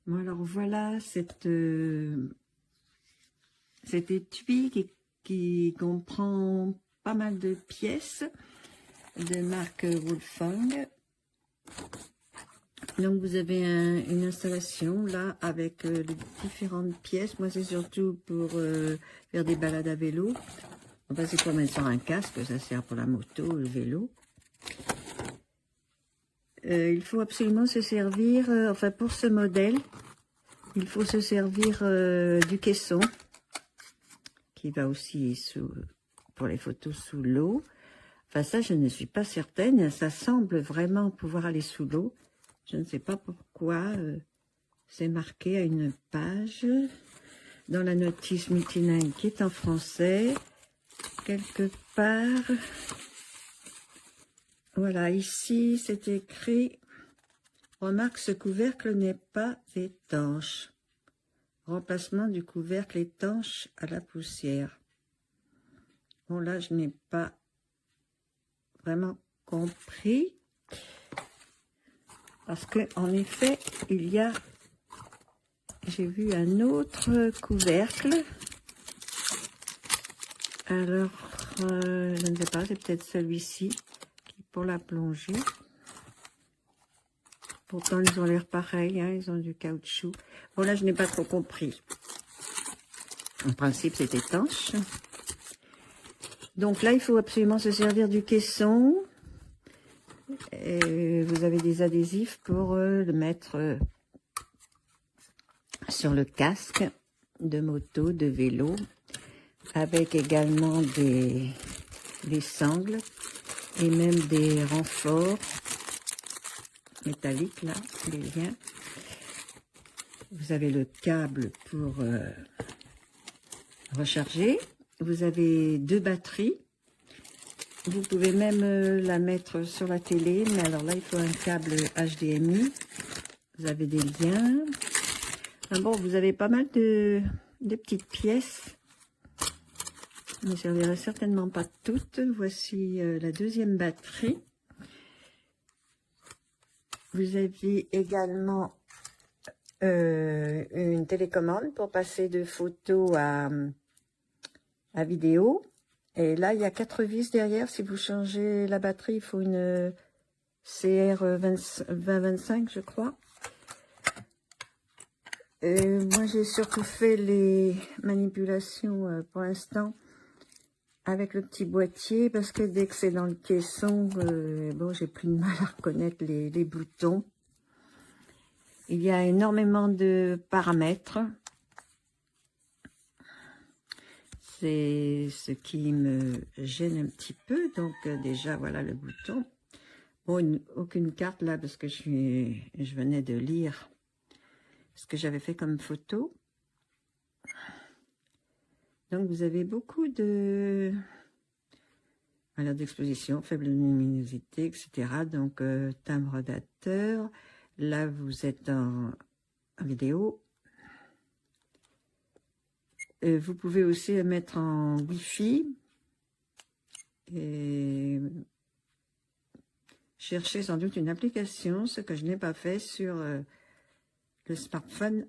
Bon, alors voilà cet étui qui comprend pas mal de pièces de marque Wolfgang. Donc vous avez une installation là avec les différentes pièces. Moi c'est surtout pour faire des balades à vélo. Enfin c'est pour mettre sur un casque, ça sert pour la moto, le vélo. Il faut absolument se servir, enfin pour ce modèle, il faut se servir du caisson qui va aussi pour les photos sous l'eau. Enfin ça je ne suis pas certaine, ça semble vraiment pouvoir aller sous l'eau. Je ne sais pas pourquoi c'est marqué à une page dans la notice Multiline qui est en français. Quelque part, voilà, ici c'est écrit « Remarque, ce couvercle n'est pas étanche. Remplacement du couvercle étanche à la poussière. » Bon là, je n'ai pas vraiment compris. Parce que en effet, il y a, j'ai vu un autre couvercle. Alors, je ne sais pas, c'est peut-être celui-ci pour la plongée. Pourtant, ils ont l'air pareils, hein, ils ont du caoutchouc. Bon, là, je n'ai pas trop compris. En principe, c'est étanche. Donc là, il faut absolument se servir du caisson. Et vous avez des adhésifs pour le mettre sur le casque de moto, de vélo, avec également des sangles et même des renforts métalliques, là, les liens. Vous avez le câble pour recharger. Vous avez 2 batteries. Vous pouvez même la mettre sur la télé, mais alors là, il faut un câble HDMI. Vous avez des liens. Ah bon, vous avez pas mal de petites pièces. Je ne servirai certainement pas toutes. Voici la 2e batterie. Vous avez également une télécommande pour passer de photo à vidéo. Et là, il y a 4 vis derrière. Si vous changez la batterie, il faut une CR2025, je crois. Moi, j'ai surtout fait les manipulations pour l'instant avec le petit boîtier, parce que dès que c'est dans le caisson, bon, j'ai plus de mal à reconnaître les boutons. Il y a énormément de paramètres. C'est ce qui me gêne un petit peu. Donc déjà, voilà le bouton. Bon, aucune carte là, parce que je venais de lire ce que j'avais fait comme photo. Donc vous avez beaucoup de d'exposition, faible luminosité, etc. Donc timbre dateur. Là vous êtes en vidéo. Vous pouvez aussi mettre en Wi-Fi et chercher sans doute une application, ce que je n'ai pas fait sur le smartphone.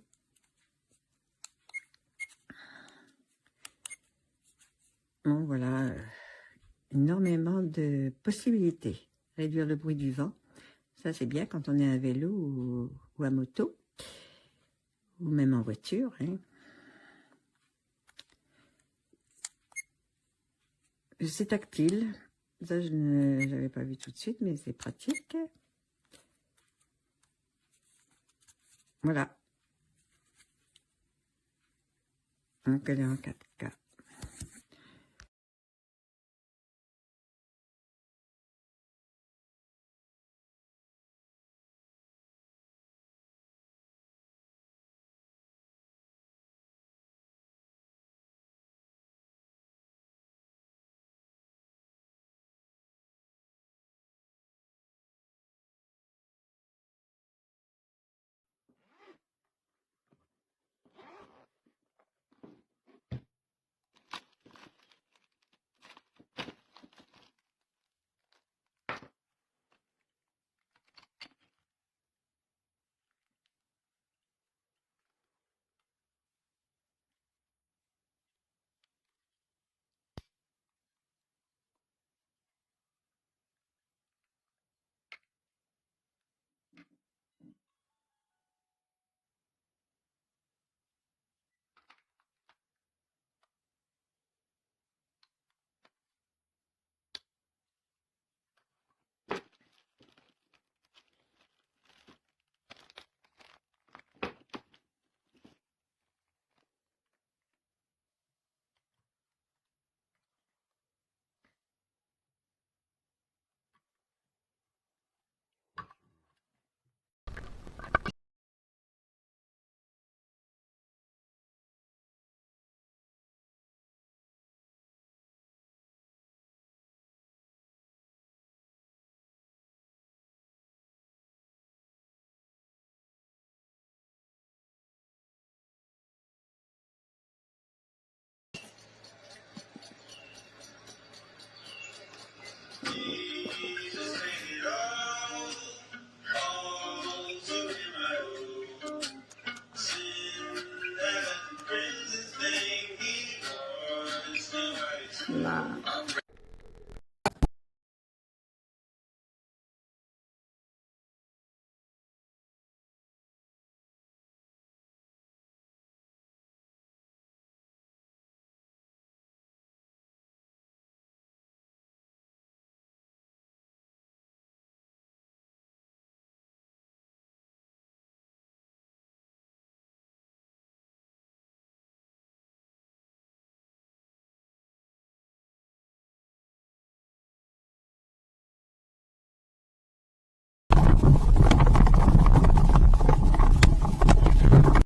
Bon, voilà, énormément de possibilités. Réduire le bruit du vent, ça c'est bien quand on est à vélo ou à moto, ou même en voiture, hein. C'est tactile, ça je n'avais pas vu tout de suite, mais c'est pratique. Voilà. Donc elle est en 4K.